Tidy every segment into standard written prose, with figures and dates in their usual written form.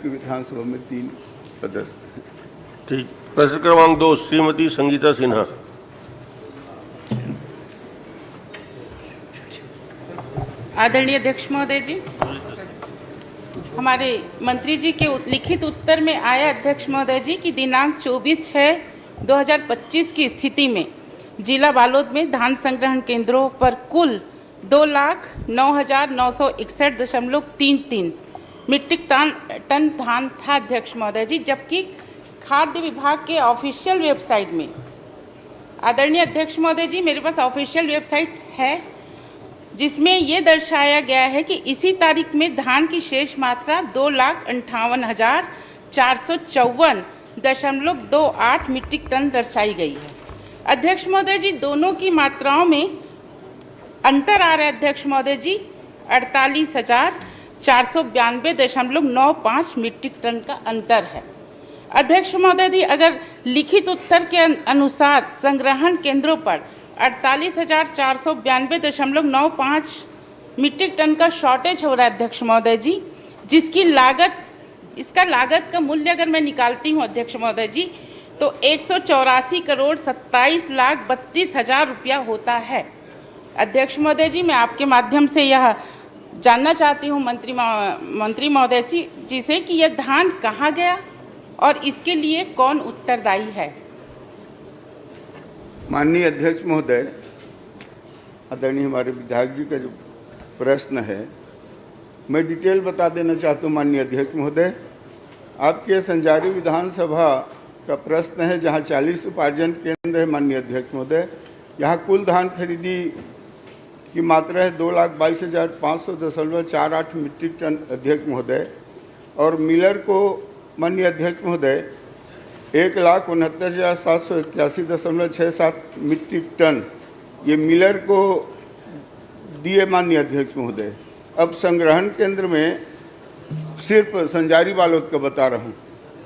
आपकी विधानसभा में 3 पदस्थ हैं। ठीक। प्रश्न क्रमांक 2 श्रीमती संगीता सिन्हा। आदरणीय अध्यक्ष महोदय जी, हमारे मंत्री जी के लिखित उत्तर में आया अध्यक्ष महोदय जी कि दिनांक 24/6/2025 की स्थिति में जिला बालोद में धान संग्रहण केंद्रों पर कुल 2,09,961.33 मीट्रिक टन धान था अध्यक्ष महोदय जी, जबकि खाद्य विभाग के ऑफिशियल वेबसाइट में, आदरणीय अध्यक्ष महोदय जी मेरे पास ऑफिशियल वेबसाइट है जिसमें ये दर्शाया गया है कि इसी तारीख में धान की शेष मात्रा 2,58,454.28 मीट्रिक टन दर्शाई गई है। अध्यक्ष महोदय जी, दोनों की मात्राओं में अंतर आ रहा है अध्यक्ष महोदय जी, 48,492.95 मीट्रिक टन का अंतर है। अध्यक्ष महोदय जी, अगर लिखित उत्तर के अनुसार संग्रहण केंद्रों पर 48,492.95 मीट्रिक टन का शॉर्टेज हो रहा है अध्यक्ष महोदय जी, जिसकी इसका लागत का मूल्य अगर मैं निकालती हूँ अध्यक्ष महोदय जी तो 184,27,32,000 रुपया होता है। अध्यक्ष महोदय जी, मैं आपके माध्यम से यह जानना चाहती हूँ मंत्री महोदय जी से कि यह धान कहाँ गया और इसके लिए कौन उत्तरदायी है। माननीय अध्यक्ष महोदय, आदरणीय हमारे विधायक जी का जो प्रश्न है, मैं डिटेल बता देना चाहता हूँ। माननीय अध्यक्ष महोदय, आपके संजारी विधानसभा का प्रश्न है जहाँ 40 उपार्जन केंद्र है। माननीय अध्यक्ष महोदय, यहाँ कुल धान खरीदी की मात्रा है 2,22,500.48 मीट्रिक टन अध्यक्ष महोदय, और मिलर को माननीय अध्यक्ष महोदय 1,69,781.67 मीट्रिक टन ये मिलर को दिए। माननीय अध्यक्ष महोदय, अब संग्रहण केंद्र में सिर्फ संजारी बालोद का बता रहा हूँ,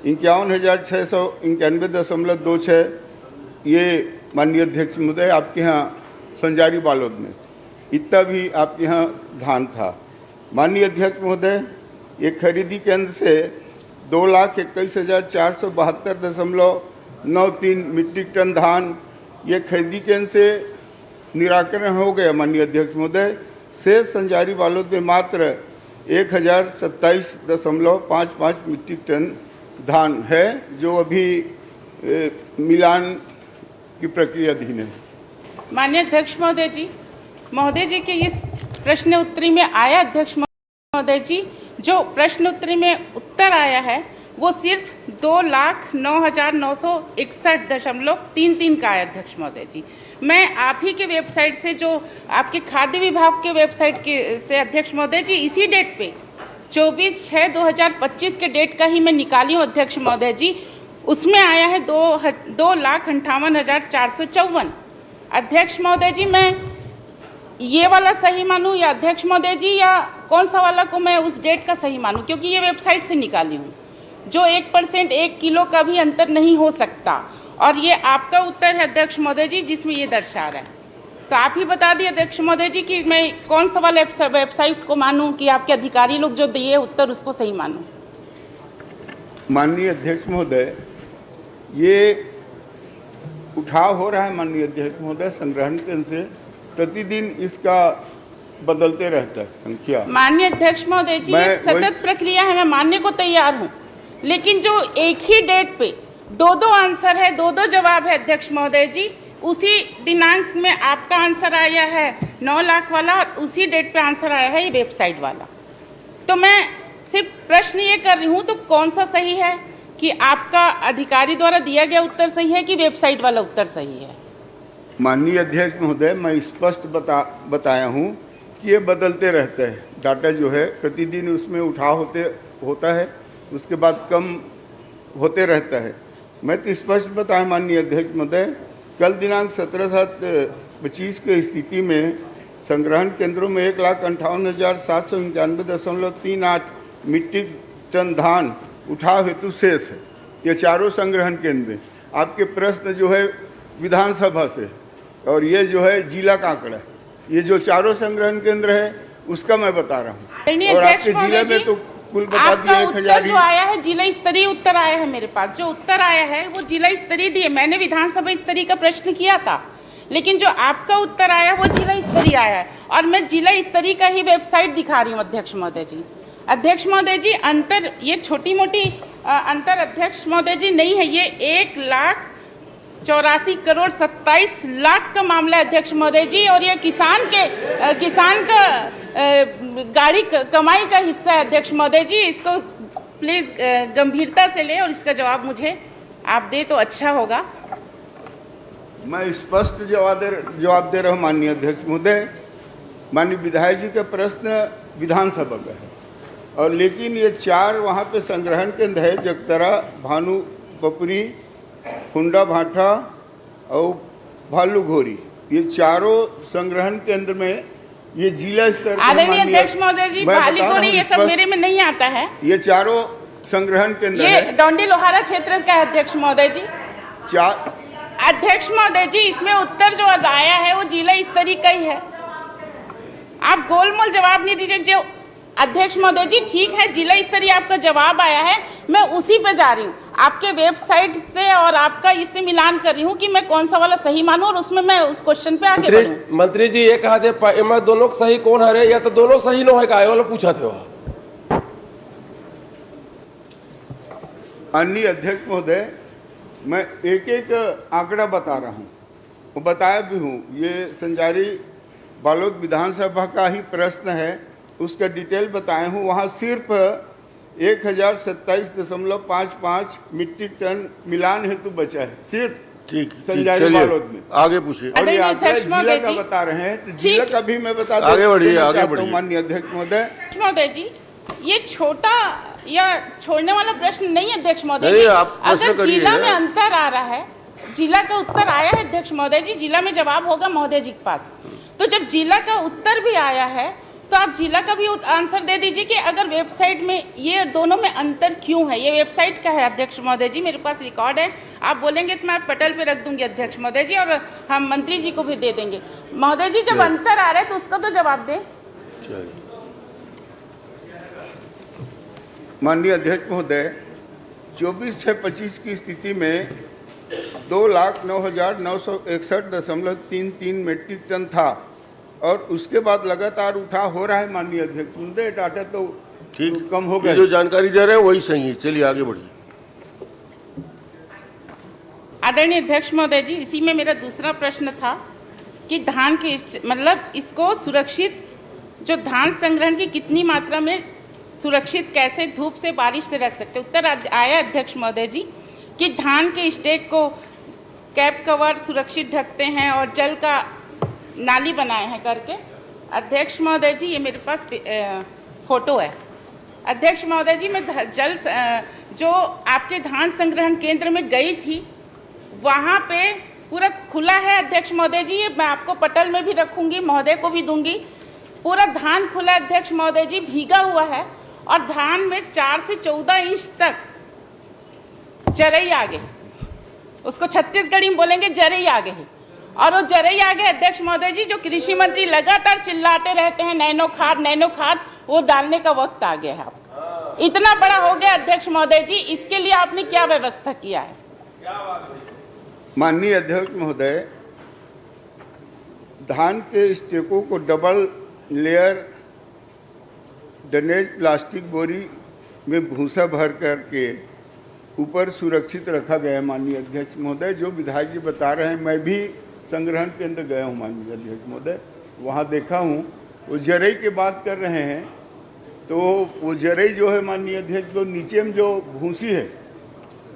51,691.26 ये माननीय अध्यक्ष महोदय आपके यहाँ संजारी बालोद में इतना भी आपके यहाँ धान था। माननीय अध्यक्ष महोदय, ये खरीदी केंद्र से 2,21,472.93 मीट्रिक टन धान ये खरीदी केंद्र से निराकरण हो गया। माननीय अध्यक्ष महोदय, शेष संजारी बालोद में मात्र 1,027.55 मीट्रिक टन धान है जो अभी मिलान की प्रक्रिया अधीन है। माननीय अध्यक्ष महोदय जी के इस प्रश्न उत्तरी में आया अध्यक्ष महोदय जी, जो प्रश्न उत्तरी में उत्तर आया है वो सिर्फ 2,09,961.33 का आया अध्यक्ष महोदय जी। मैं आप ही के वेबसाइट से, जो आपके खाद्य विभाग के वेबसाइट के से अध्यक्ष महोदय जी, इसी डेट पे 24/6/2025 के डेट का ही मैं निकाली हूँ अध्यक्ष महोदय जी, उसमें आया है 2,58,454। अध्यक्ष महोदय जी, मैं ये वाला सही मानूं या अध्यक्ष महोदय जी, या कौन सा वाला को मैं उस डेट का सही मानूं, क्योंकि ये वेबसाइट से निकाली हूँ जो 1% 1 किलो का भी अंतर नहीं हो सकता, और ये आपका उत्तर है अध्यक्ष महोदय जी जिसमें ये दर्शा रहा है। तो आप ही बता दिए अध्यक्ष महोदय जी कि मैं कौन सा वाला वेबसाइट को मानूं कि आपके अधिकारी लोग जो दिए उत्तर उसको सही मानूं। माननीय अध्यक्ष महोदय, ये उठाव हो रहा है माननीय अध्यक्ष महोदय संग्रहण केंद्र से, प्रतिदिन इसका बदलते रहता है संख्या। माननीय अध्यक्ष महोदय जी, ये सतत प्रक्रिया है, मैं मानने को तैयार हूँ, लेकिन जो एक ही डेट पे दो आंसर है, दो जवाब है अध्यक्ष महोदय जी, उसी दिनांक में आपका आंसर आया है 9 लाख वाला और उसी डेट पे आंसर आया है ये वेबसाइट वाला। तो मैं सिर्फ प्रश्न ये कर रही हूँ, तो कौन सा सही है कि आपका अधिकारी द्वारा दिया गया उत्तर सही है कि वेबसाइट वाला उत्तर सही है। माननीय अध्यक्ष महोदय, मैं स्पष्ट बताया हूँ कि ये बदलते रहते हैं, डाटा जो है प्रतिदिन उसमें उठाव होता है, उसके बाद कम होते रहता है। मैं तो स्पष्ट बताया माननीय अध्यक्ष महोदय, कल दिनांक 17/7/25 की स्थिति में संग्रहण केंद्रों में 1,58,791.38 मीट्रिक टन धान उठाव हेतु शेष है। ये चारों संग्रहण केंद्र आपके प्रश्न जो है विधानसभा से, और ये जो है जिला का आंकड़ा, ये जो चारों संग्रहण केंद्र है उसका मैं बता रहा हूँ। और आपके जिले में तो कुल बता दिए आपका 1000 उत्तर ही। जो आया है जिला स्तरीय उत्तर आया है मेरे पास, जो उत्तर आया है वो जिला स्तरीय दिए। मैंने विधानसभा स्तरीय का प्रश्न किया था, लेकिन जो आपका उत्तर आया वो जिला स्तरीय आया है, और मैं जिला स्तरीय का ही वेबसाइट दिखा रही हूँ अध्यक्ष महोदय जी। अध्यक्ष महोदय जी, अंतर ये छोटी मोटी अंतर अध्यक्ष महोदय जी नहीं है, ये 1,84,27,00,000 का मामला है अध्यक्ष महोदय जी, और ये किसान का गाड़ी कमाई का हिस्सा है अध्यक्ष महोदय जी। इसको प्लीज गंभीरता से ले और इसका जवाब मुझे आप दे तो अच्छा होगा। मैं स्पष्ट जवाब दे रहा हूँ माननीय अध्यक्ष महोदय। माननीय विधायक जी का प्रश्न विधानसभा का है, और लेकिन ये 4 वहाँ पे संग्रहण केंद्र है, जगतरा, भानु पपरी, हुंडा भाटा और भालू घोरी, ये चारों संग्रहण केंद्र में ये जिला स्तर पर आदरणीय अध्यक्ष महोदय जी, भालू घोरी ये सब मेरे में नहीं आता है। ये चारों संग्रहण केंद्र ये है। डोंडी लोहारा क्षेत्र का है अध्यक्ष महोदय जी। अध्यक्ष महोदय जी, इसमें उत्तर जो आया है वो जिला स्तरीय का ही है। आप गोलमोल जवाब नहीं दीजिए। जो अध्यक्ष महोदय जी, ठीक है, जिला स्तरीय आपका जवाब आया है, मैं उसी पे जा रही हूँ, आपके वेबसाइट से और आपका इससे मिलान कर रही हूँ कि मैं कौन सा वाला सही मानूं, और उसमें मैं उस क्वेश्चन पे आगे बढ़ूं। मंत्री जी, एक हाथे मैं दोनों सही कौन हरे, या तो दोनों सही न है का वाला पूछा थे वहाँ। अन्य अध्यक्ष महोदय, मैं एक एक आंकड़ा बता रहा हूँ, वो बताया भी हूँ। ये संजारी बालोद विधानसभा का ही प्रश्न है, उसका डिटेल बताया हूँ। वहाँ सिर्फ 1027.55 मीट्रिक टन मिलान हेतु बचा है, सिर्फ ठीक, संजारी बालोद में। आगे पूछिए। और ये आंकड़ा जिला का बता रहे हैं, तो जिला का भी मैं बता दूं। आगे बढ़िए। माननीय अध्यक्ष महोदय जी, ये छोटा या छोड़ने वाला प्रश्न नहीं है अध्यक्ष महोदय नहीं, जी। आप प्रश्न अगर करिए जिला ना। में अंतर आ रहा है, जिला का उत्तर आया है अध्यक्ष महोदय जी, जिला में जवाब होगा महोदय जी के पास। तो जब जिला का उत्तर भी आया है तो आप जिला का भी आंसर दे दीजिए कि अगर वेबसाइट में ये दोनों में अंतर क्यों है। ये वेबसाइट का है अध्यक्ष महोदय जी, मेरे पास रिकॉर्ड है। आप बोलेंगे तो मैं पटल पे रख दूंगी अध्यक्ष महोदय जी, और हम मंत्री जी को भी दे देंगे। महोदय जी, जब अंतर आ रहा है तो उसका तो जवाब दें। माननीय अध्यक्ष महोदय, 24/6/25 की स्थिति में 2,09,961.33 मीट्रिक टन था, और उसके बाद लगातार उठा हो रहा है। माननीय अध्यक्ष महोदय, डाटा तो ठीक, कम हो गया। जो जानकारी दे रहे हैं वही सही है। चलिए आगे बढ़िए। आदरणीय अध्यक्ष महोदय जी, इसी में मेरा दूसरा प्रश्न था कि धान के मतलब इसको सुरक्षित, जो धान संग्रहण की कितनी मात्रा में सुरक्षित, कैसे धूप से बारिश से रख सकते। उत्तर आया अध्यक्ष महोदय जी कि धान के स्टेक को कैप कवर सुरक्षित ढकते हैं और जल का नाली बनाए हैं करके। अध्यक्ष महोदय जी, ये मेरे पास फोटो है। अध्यक्ष महोदय जी, मैं जो आपके धान संग्रहण केंद्र में गई थी, वहाँ पे पूरा खुला है अध्यक्ष महोदय जी। ये मैं आपको पटल में भी रखूंगी, महोदय को भी दूंगी। पूरा धान खुला अध्यक्ष महोदय जी, भीगा हुआ है, और धान में 4 से 14 इंच तक जरई आगे, उसको छत्तीसगढ़ी में बोलेंगे जरई आगे है। और वो जरई आगे अध्यक्ष महोदय जी, जो कृषि मंत्री लगातार चिल्लाते रहते हैं नैनो खाद, वो डालने का वक्त आ गया है आपका। इतना बड़ा हो गया अध्यक्ष महोदय जी, इसके लिए आपने क्या व्यवस्था किया है। माननीय अध्यक्ष महोदय, धान के स्टेकों को डबल लेयर ड्रेनेज प्लास्टिक बोरी में भूसा भर करके ऊपर सुरक्षित रखा गया है। माननीय अध्यक्ष महोदय, जो विधायक जी बता रहे हैं, मैं भी संग्रहण के अंदर गया हूँ माननीय अध्यक्ष महोदय, वहाँ देखा हूँ। वो जरई की बात कर रहे हैं, तो वो जरई जो है माननीय अध्यक्ष, जो नीचे में जो भूसी है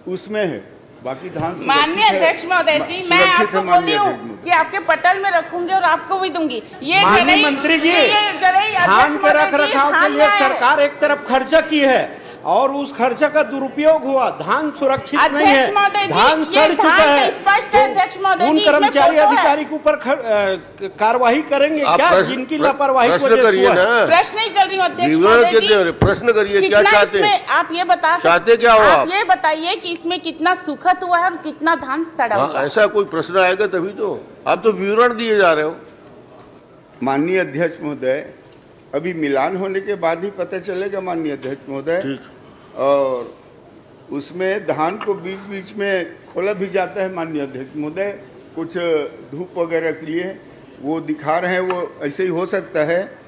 उसमें है, बाकी धान माननीय अध्यक्ष महोदय जी, मैं आपको बोली हूँ कि आपके पटल में रखूंगी और आपको भी दूंगी। ये माननीय मंत्री जी, धान के रख रखाव के लिए सरकार एक तरफ खर्चा की है और उस खर्चा का दुरुपयोग हुआ, धान सुरक्षित नहीं है, धान सड़ चुका है। तो उन कर्मचारी अधिकारी के ऊपर कार्रवाई करेंगे क्या, जिनकी लापरवाही को प्रश्न करिए ना। प्रश्न ही कर रही हूँ अध्यक्ष महोदय जी, प्रश्न करिए, क्या चाहते हैं आप ये बता चाहते क्या हो आप ये बताइए कि इसमें कितना सुखद हुआ है और कितना धान सड़ा हुआ है। ऐसा कोई प्रश्न आएगा तभी तो। आप तो विवरण दिए जा रहे हो। माननीय अध्यक्ष महोदय, अभी मिलान होने के बाद ही पता चलेगा माननीय अध्यक्ष महोदय। ठीक। और उसमें धान को बीच बीच में खोला भी जाता है माननीय अध्यक्ष महोदय, कुछ धूप वगैरह के लिए वो दिखा रहे हैं, वो ऐसे ही हो सकता है।